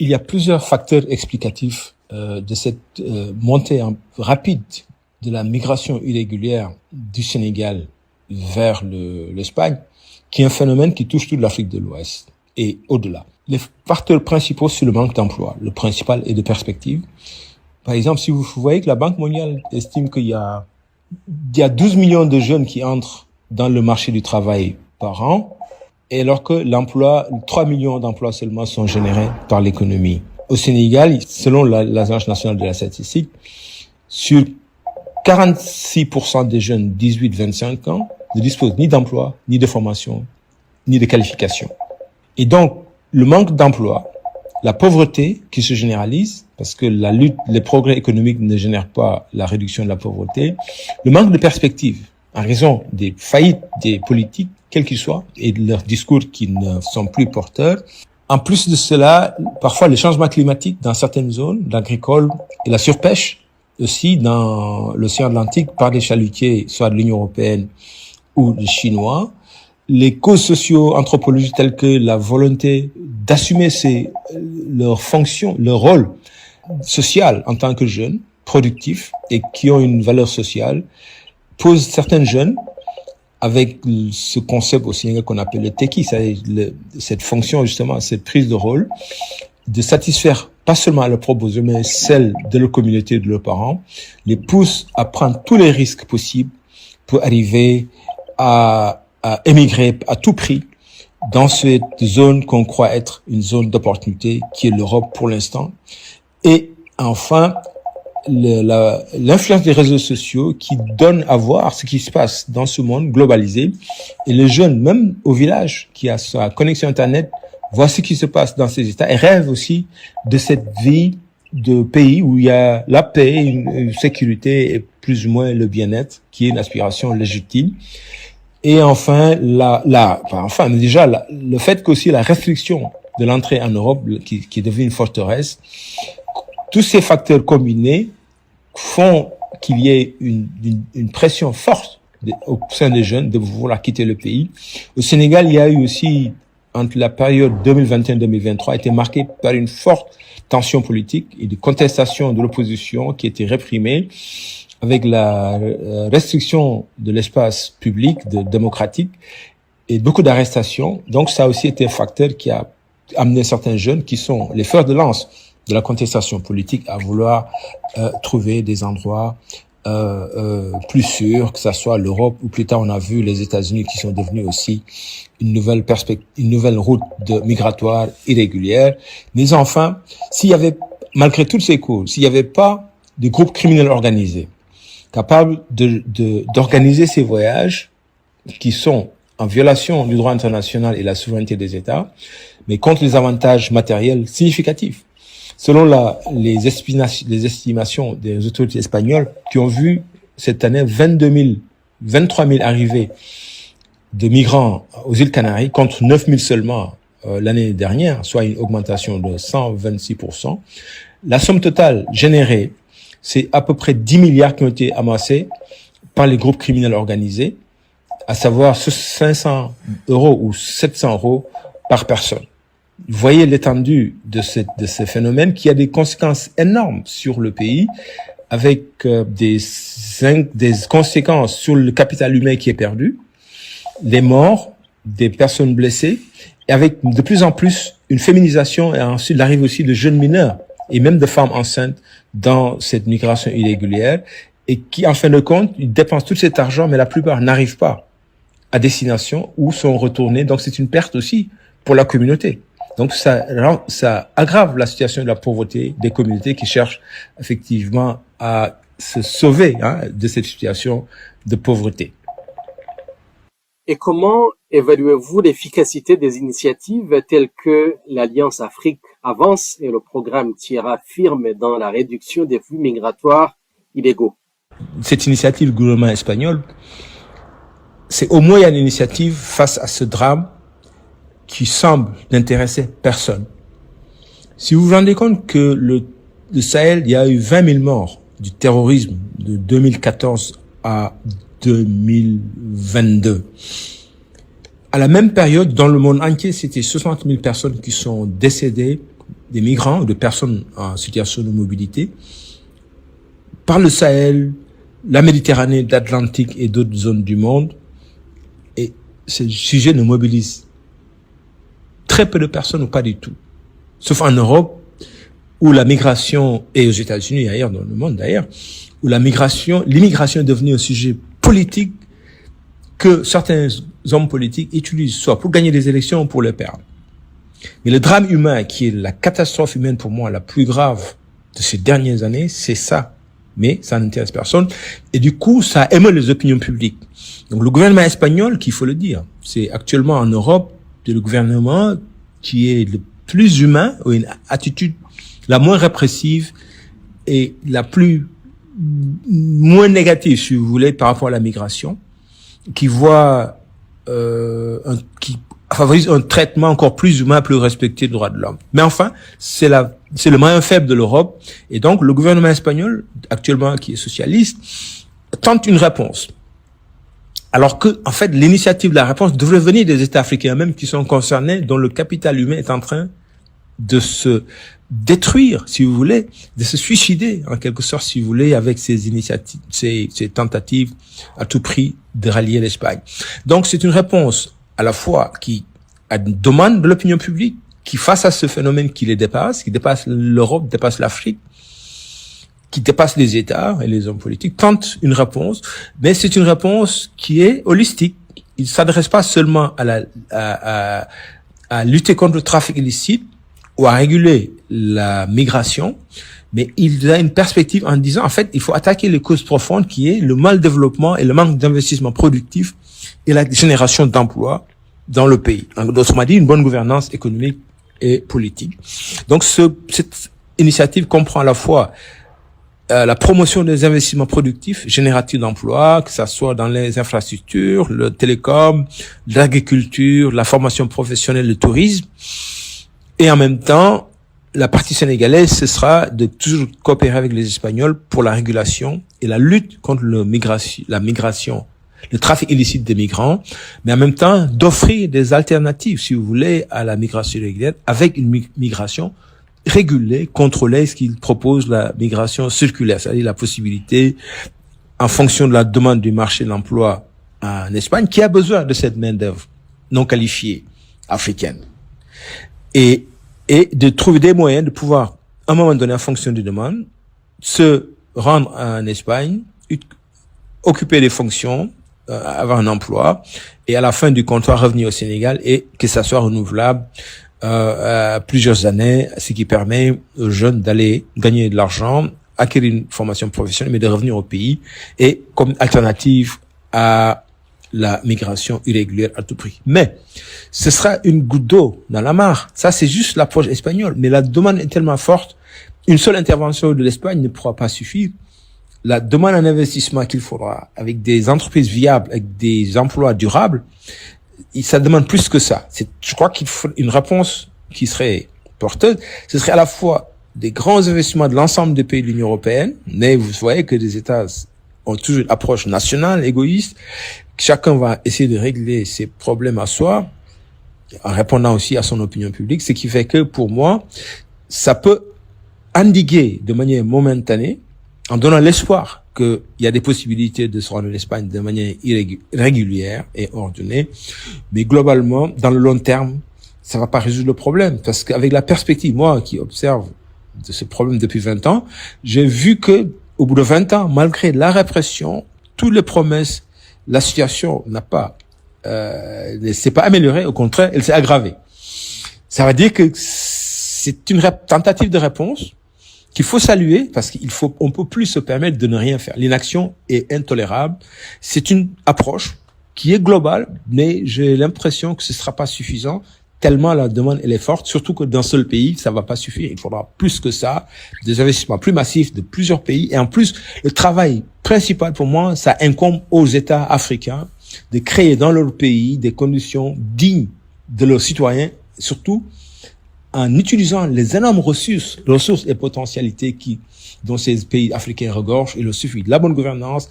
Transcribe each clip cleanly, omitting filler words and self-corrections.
Il y a plusieurs facteurs explicatifs de cette montée rapide de la migration irrégulière du Sénégal vers l'Espagne, qui est un phénomène qui touche toute l'Afrique de l'Ouest et au-delà. Les facteurs principaux, c'est le manque d'emploi. Le principal est de perspective. Par exemple, si vous voyez que la Banque mondiale estime qu'il y a 12 millions de jeunes qui entrent dans le marché du travail par an, et alors que 3 millions d'emplois seulement sont générés par l'économie. Au Sénégal, selon l'Agence nationale de la statistique, sur 46% des jeunes 18-25 ans ne disposent ni d'emploi, ni de formation, ni de qualification. Et donc, le manque d'emploi, la pauvreté qui se généralise, parce que les progrès économiques ne génèrent pas la réduction de la pauvreté, le manque de perspective, en raison des faillites des politiques, quels qu'ils soient, et de leurs discours qui ne sont plus porteurs. En plus de cela, parfois le changement climatique dans certaines zones, l'agricole et la surpêche aussi dans l'océan Atlantique par des chalutiers, soit de l'Union européenne ou des Chinois. Les causes socio-anthropologiques telles que la volonté d'assumer leur fonction, leur rôle social en tant que jeunes, productifs et qui ont une valeur sociale, posent certains jeunes avec ce concept aussi qu'on appelle le teki, c'est-à-dire cette fonction justement, cette prise de rôle, de satisfaire pas seulement leurs propres besoins, mais celles de leur communauté, de leurs parents, les pousse à prendre tous les risques possibles pour arriver à émigrer à tout prix dans cette zone qu'on croit être une zone d'opportunité qui est l'Europe pour l'instant. Et enfin, l'influence des réseaux sociaux qui donne à voir ce qui se passe dans ce monde globalisé. Et les jeunes, même au village, qui a sa connexion Internet, voient ce qui se passe dans ces États et rêvent aussi de cette vie de pays où il y a la paix, une sécurité et plus ou moins le bien-être, qui est une aspiration légitime. Et enfin, le fait qu'aussi la restriction de l'entrée en Europe, qui est devenue une forteresse, tous ces facteurs combinés font qu'il y ait une pression forte au sein des jeunes de vouloir quitter le pays. Au Sénégal, il y a eu aussi, entre la période 2021-2023, été marquée par une forte tension politique et de contestation de l'opposition qui était réprimée avec la restriction de l'espace public, démocratique, et beaucoup d'arrestations. Donc, ça a aussi été un facteur qui a amené certains jeunes qui sont les fers de lance de la contestation politique à vouloir trouver des endroits plus sûrs, que ça soit l'Europe ou plus tard on a vu les États-Unis qui sont devenus aussi une nouvelle route migratoire irrégulière. Mais enfin, malgré toutes ces causes, s'il n'y avait pas des groupes criminels organisés capables d'organiser ces voyages qui sont en violation du droit international et la souveraineté des États, mais contre les avantages matériels significatifs. Selon les estimations des autorités espagnoles qui ont vu cette année 23 000 arrivées de migrants aux îles Canaries contre 9 000 seulement l'année dernière, soit une augmentation de 126%. La somme totale générée, c'est à peu près 10 milliards qui ont été amassés par les groupes criminels organisés, à savoir 500 € ou 700 € par personne. Vous voyez l'étendue de ce phénomène qui a des conséquences énormes sur le pays, avec des conséquences sur le capital humain qui est perdu, les morts, des personnes blessées, et avec de plus en plus une féminisation et ensuite l'arrivée aussi de jeunes mineurs et même de femmes enceintes dans cette migration irrégulière et qui, en fin de compte, ils dépensent tout cet argent, mais la plupart n'arrivent pas à destination ou sont retournés. Donc c'est une perte aussi pour la communauté. Donc ça aggrave la situation de la pauvreté des communautés qui cherchent effectivement à se sauver de cette situation de pauvreté. Et comment évaluez-vous l'efficacité des initiatives telles que l'Alliance Afrique Avance et le programme Tierra Firme dans la réduction des flux migratoires illégaux? Cette initiative du gouvernement espagnol, c'est au moins une initiative face à ce drame qui semble n'intéresser personne. Si vous vous rendez compte que le Sahel, il y a eu 20 000 morts du terrorisme de 2014 à 2022. À la même période, dans le monde entier, c'était 60 000 personnes qui sont décédées des migrants ou de personnes en situation de mobilité par le Sahel, la Méditerranée, l'Atlantique et d'autres zones du monde. Et ce sujet ne mobilise très peu de personnes ou pas du tout. Sauf en Europe, où la migration, et aux États-Unis et ailleurs dans le monde d'ailleurs, où l'immigration est devenue un sujet politique que certains hommes politiques utilisent soit pour gagner des élections ou pour les perdre. Mais le drame humain, qui est la catastrophe humaine pour moi la plus grave de ces dernières années, c'est ça. Mais ça n'intéresse personne. Et du coup, ça émeut les opinions publiques. Donc le gouvernement espagnol, qu'il faut le dire, c'est actuellement en Europe le gouvernement qui est le plus humain, ou une attitude la moins répressive et la moins négative, si vous voulez, par rapport à la migration, qui voit, qui favorise un traitement encore plus humain, plus respecté des droits de l'homme. Mais enfin, c'est le maillon faible de l'Europe. Et donc, le gouvernement espagnol, actuellement, qui est socialiste, tente une réponse. Alors que, en fait, l'initiative de la réponse devrait venir des États africains même qui sont concernés, dont le capital humain est en train de se détruire, si vous voulez, de se suicider, en quelque sorte, si vous voulez, avec ces initiatives, ces tentatives à tout prix de rallier l'Espagne. Donc, c'est une réponse à la fois qui demande de l'opinion publique, qui face à ce phénomène qui les dépasse, qui dépasse l'Europe, dépasse l'Afrique, qui dépasse les États et les hommes politiques, tente une réponse, mais c'est une réponse qui est holistique. Il ne s'adresse pas seulement à lutter contre le trafic illicite ou à réguler la migration, mais il a une perspective en disant, en fait, il faut attaquer les causes profondes qui est le mal développement et le manque d'investissement productif et la génération d'emplois dans le pays. Autrement dit, une bonne gouvernance économique et politique. Donc, cette initiative comprend à la fois la promotion des investissements productifs, génératifs d'emplois, que ça soit dans les infrastructures, le télécom, l'agriculture, la formation professionnelle, le tourisme. Et en même temps, la partie sénégalaise, ce sera de toujours coopérer avec les Espagnols pour la régulation et la lutte contre la migration, le trafic illicite des migrants, mais en même temps d'offrir des alternatives, si vous voulez, à la migration irrégulière, avec une migration régulée, contrôlée, ce qu'il propose la migration circulaire, c'est-à-dire la possibilité, en fonction de la demande du marché de l'emploi en Espagne, qui a besoin de cette main-d'œuvre non qualifiée africaine. Et de trouver des moyens de pouvoir, à un moment donné, en fonction des demandes, se rendre en Espagne, occuper des fonctions, avoir un emploi, et à la fin du contrat revenir au Sénégal et que ça soit renouvelable plusieurs années, ce qui permet aux jeunes d'aller gagner de l'argent, acquérir une formation professionnelle, mais de revenir au pays et comme alternative à la migration irrégulière à tout prix. Mais ce sera une goutte d'eau dans la mare. Ça, c'est juste l'approche espagnole. Mais la demande est tellement forte, une seule intervention de l'Espagne ne pourra pas suffire. La demande en investissement qu'il faudra, avec des entreprises viables, avec des emplois durables, ça demande plus que ça. Je crois qu'il faut une réponse qui serait porteuse. Ce serait à la fois des grands investissements de l'ensemble des pays de l'Union européenne, mais vous voyez que les États ont toujours une approche nationale, égoïste. Chacun va essayer de régler ses problèmes à soi, en répondant aussi à son opinion publique, ce qui fait que, pour moi, ça peut endiguer de manière momentanée, en donnant l'espoir qu'il y a des possibilités de se rendre en Espagne de manière régulière et ordonnée, mais globalement, dans le long terme, ça va pas résoudre le problème, parce qu'avec la perspective, moi qui observe de ce problème depuis 20 ans, j'ai vu que, au bout de 20 ans, malgré la répression, toutes les promesses, la situation ne s'est pas améliorée, au contraire, elle s'est aggravée. Ça veut dire que c'est une tentative de réponse qu'il faut saluer, parce on peut plus se permettre de ne rien faire. L'inaction est intolérable. C'est une approche qui est globale, mais j'ai l'impression que ce sera pas suffisant, tellement la demande elle est forte, surtout que d'un seul pays, ça va pas suffire. Il faudra plus que ça, des investissements plus massifs de plusieurs pays. Et en plus, le travail principal pour moi, ça incombe aux États africains de créer dans leur pays des conditions dignes de leurs citoyens, surtout en utilisant les énormes ressources et potentialités dont ces pays africains regorgent. Il leur suffit de la bonne gouvernance,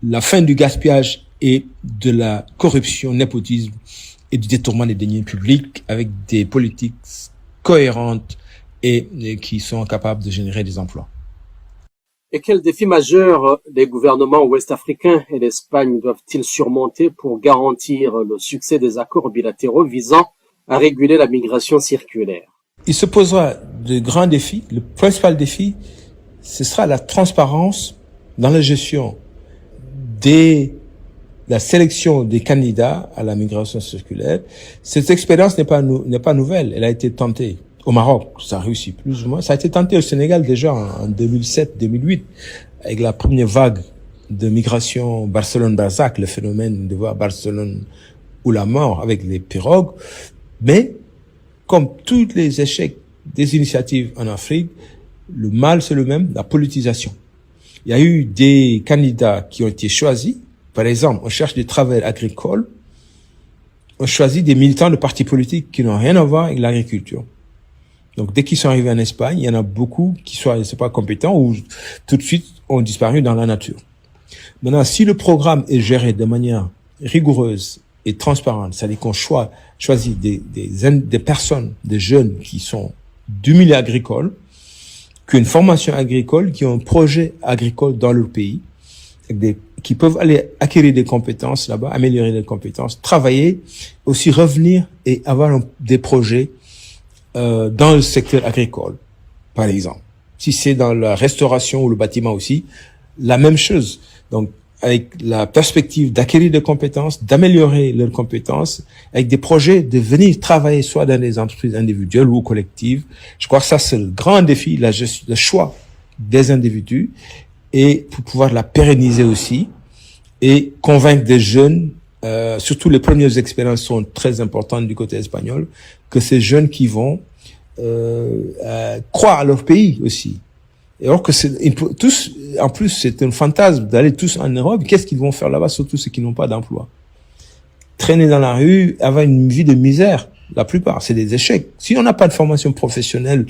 la fin du gaspillage et de la corruption, népotisme et du détournement des deniers publics avec des politiques cohérentes et qui sont capables de générer des emplois. Et quels défis majeurs les gouvernements ouest-africains et l'Espagne doivent-ils surmonter pour garantir le succès des accords bilatéraux visant à réguler la migration circulaire? Il se posera de grands défis. Le principal défi, ce sera la transparence dans la gestion la sélection des candidats à la migration circulaire. Cette expérience n'est pas nouvelle. Elle a été tentée au Maroc. Ça a réussi plus ou moins. Ça a été tenté au Sénégal déjà en 2007-2008 avec la première vague de migration Barcelone-Barzac, le phénomène de voir Barcelone ou la mort avec les pirogues. Mais comme tous les échecs des initiatives en Afrique, le mal c'est le même, la politisation. Il y a eu des candidats qui ont été choisis. Par exemple, on cherche des travailleurs agricoles. On choisit des militants de partis politiques qui n'ont rien à voir avec l'agriculture. Donc, dès qu'ils sont arrivés en Espagne, il y en a beaucoup qui sont, je sais pas, compétents ou tout de suite ont disparu dans la nature. Maintenant, si le programme est géré de manière rigoureuse et transparente, c'est-à-dire qu'on choisit des personnes, des jeunes qui sont du milieu agricole, qui ont une formation agricole, qui ont un projet agricole dans leur pays, qui peuvent aller acquérir des compétences là-bas, améliorer les compétences, travailler, aussi revenir et avoir des projets dans le secteur agricole, par exemple. Si c'est dans la restauration ou le bâtiment aussi, la même chose. Donc, avec la perspective d'acquérir des compétences, d'améliorer leurs compétences, avec des projets de venir travailler soit dans des entreprises individuelles ou collectives. Je crois que ça, c'est le grand défi, le choix des individus et pour pouvoir la pérenniser aussi et convaincre des jeunes, surtout les premières expériences sont très importantes du côté espagnol, que ces jeunes qui vont croire à leur pays aussi. Et alors que tous, en plus, c'est un fantasme d'aller tous en Europe. Qu'est-ce qu'ils vont faire là-bas, surtout ceux qui n'ont pas d'emploi? Traîner dans la rue, avoir une vie de misère. La plupart, c'est des échecs. Si on n'a pas de formation professionnelle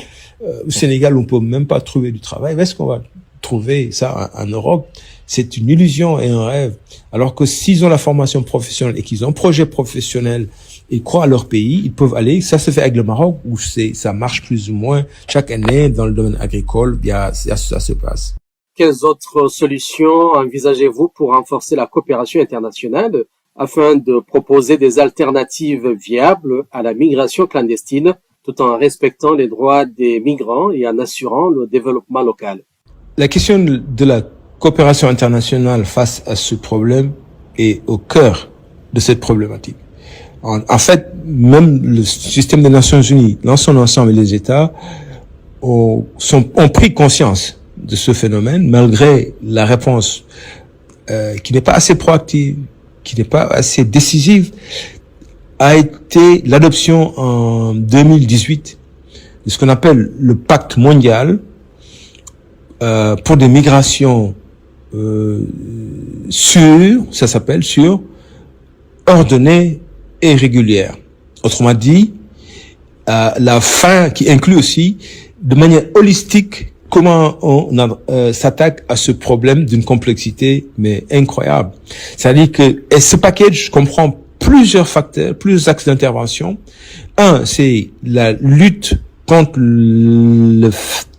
au Sénégal, on peut même pas trouver du travail. Est-ce qu'on va trouver ça en Europe? C'est une illusion et un rêve. Alors que s'ils ont la formation professionnelle et qu'ils ont un projet professionnel et croient à leur pays, ils peuvent aller. Ça se fait avec le Maroc où ça marche plus ou moins chaque année dans le domaine agricole. Ça se passe. Quelles autres solutions envisagez-vous pour renforcer la coopération internationale afin de proposer des alternatives viables à la migration clandestine tout en respectant les droits des migrants et en assurant le développement local? La question de la coopération internationale face à ce problème est au cœur de cette problématique. En fait, même le système des Nations Unies, dans son ensemble, et les États ont pris conscience de ce phénomène, malgré la réponse qui n'est pas assez proactive, qui n'est pas assez décisive, a été l'adoption en 2018 de ce qu'on appelle le pacte mondial pour des migrations sûres, ordonnées et régulière. Autrement dit, la fin qui inclut aussi de manière holistique comment on s'attaque à ce problème d'une complexité mais incroyable. C'est-à-dire que ce package comprend plusieurs facteurs, plusieurs axes d'intervention. Un, c'est la lutte contre le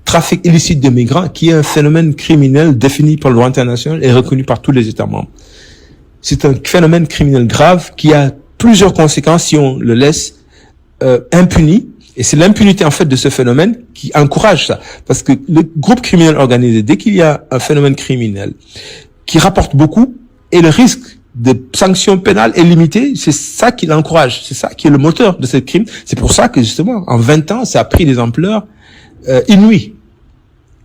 trafic illicite de migrants, qui est un phénomène criminel défini par le droit international et reconnu par tous les États membres. C'est un phénomène criminel grave qui a plusieurs conséquences si on le laisse impuni. Et c'est l'impunité en fait de ce phénomène qui encourage ça. Parce que le groupe criminel organisé, dès qu'il y a un phénomène criminel qui rapporte beaucoup et le risque de sanctions pénales est limité, c'est ça qui l'encourage. C'est ça qui est le moteur de ce crime. C'est pour ça que justement, en 20 ans, ça a pris des ampleurs inouïes.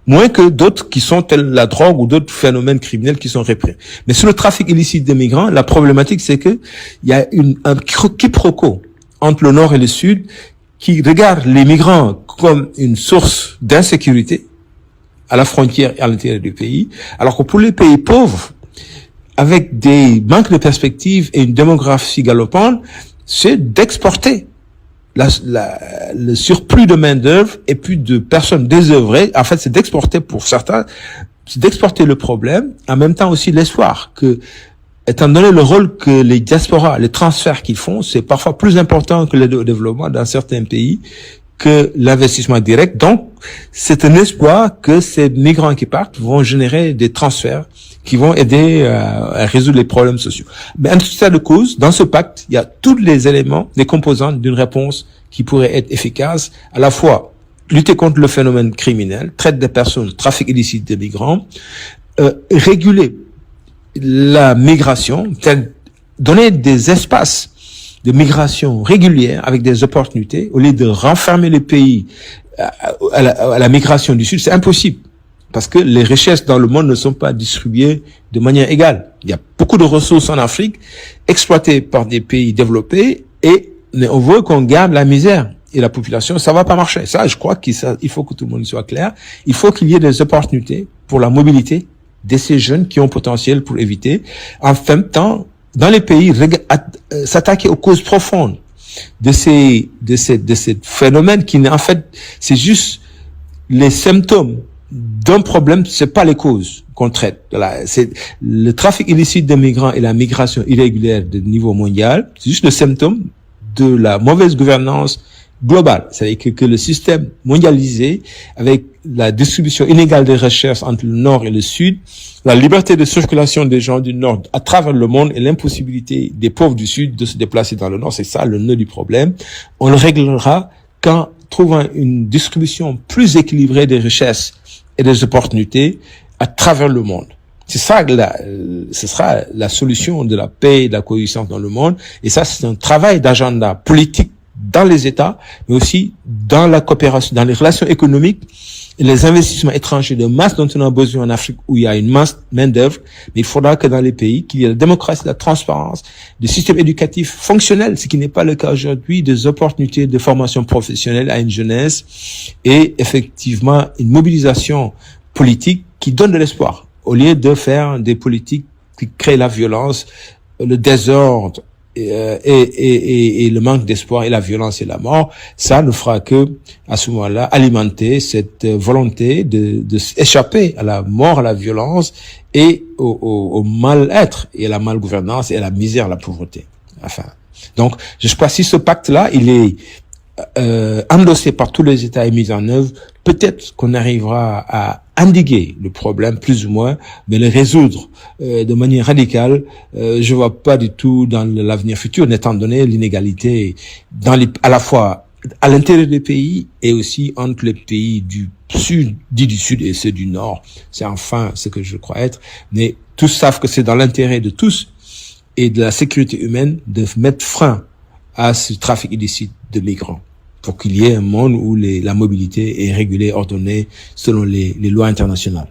Moins que d'autres qui sont tels la drogue ou d'autres phénomènes criminels qui sont réprimés. Mais sur le trafic illicite de migrants, la problématique c'est que il y a un quiproquo entre le nord et le sud qui regarde les migrants comme une source d'insécurité à la frontière et à l'intérieur du pays, alors que pour les pays pauvres, avec des manques de perspectives et une démographie galopante, c'est d'exporter le surplus de main-d'œuvre et puis de personnes désœuvrées. En fait, c'est d'exporter pour certains, c'est d'exporter le problème, en même temps aussi l'espoir que, étant donné le rôle que les diasporas, les transferts qu'ils font, c'est parfois plus important que l'aide au développement dans certains pays que l'investissement direct. Donc, c'est un espoir que ces migrants qui partent vont générer des transferts qui vont aider à résoudre les problèmes sociaux. Mais en tout état de cause, dans ce pacte, il y a tous les éléments, les composantes d'une réponse qui pourrait être efficace, à la fois lutter contre le phénomène criminel, traite des personnes, trafic illicite des migrants, réguler la migration, donner des espaces de migration régulière avec des opportunités, au lieu de renfermer les pays à la migration du Sud. C'est impossible, parce que les richesses dans le monde ne sont pas distribuées de manière égale. Il y a beaucoup de ressources en Afrique exploitées par des pays développés, mais on veut qu'on garde la misère et la population. Ça va pas marcher. Ça, je crois qu'il faut que tout le monde soit clair. Il faut qu'il y ait des opportunités pour la mobilité de ces jeunes qui ont potentiel pour éviter. En même temps, dans les pays, s'attaquer aux causes profondes de ces phénomènes qui, en fait, c'est juste les symptômes d'un problème, c'est pas les causes qu'on traite. Voilà, c'est le trafic illicite de migrants et la migration irrégulière de niveau mondial, c'est juste le symptôme de la mauvaise gouvernance globale. C'est-à-dire que le système mondialisé, avec la distribution inégale des richesses entre le Nord et le Sud, la liberté de circulation des gens du Nord à travers le monde et l'impossibilité des pauvres du Sud de se déplacer dans le Nord, c'est ça le nœud du problème. On le réglera qu'en trouvant une distribution plus équilibrée des richesses et des opportunités à travers le monde. C'est ça, ce sera la solution de la paix et de la coexistence dans le monde. Et ça, c'est un travail d'agenda politique dans les États, mais aussi dans la coopération, dans les relations économiques et les investissements étrangers de masse dont on a besoin en Afrique, où il y a une masse main-d'œuvre. Mais il faudra que dans les pays, qu'il y ait la démocratie, la transparence, des systèmes éducatifs fonctionnels, ce qui n'est pas le cas aujourd'hui, des opportunités de formation professionnelle à une jeunesse et effectivement une mobilisation politique qui donne de l'espoir, au lieu de faire des politiques qui créent la violence, le désordre, et le manque d'espoir et la violence et la mort. Ça ne fera que, à ce moment-là, alimenter cette volonté de échapper à la mort, à la violence et au mal-être et à la malgouvernance et à la misère, à la pauvreté. Enfin, donc, je crois que si ce pacte-là, il est endossé par tous les États et mis en œuvre, peut-être qu'on arrivera à endiguer le problème, plus ou moins, mais le résoudre de manière radicale, je vois pas du tout dans l'avenir futur, étant donné l'inégalité à la fois à l'intérieur des pays et aussi entre les pays du Sud, dits du Sud, et ceux du Nord. C'est enfin ce que je crois être. Mais tous savent que c'est dans l'intérêt de tous et de la sécurité humaine de mettre frein à ce trafic illicite de migrants, pour qu'il y ait un monde où la mobilité est régulée, ordonnée selon les lois internationales.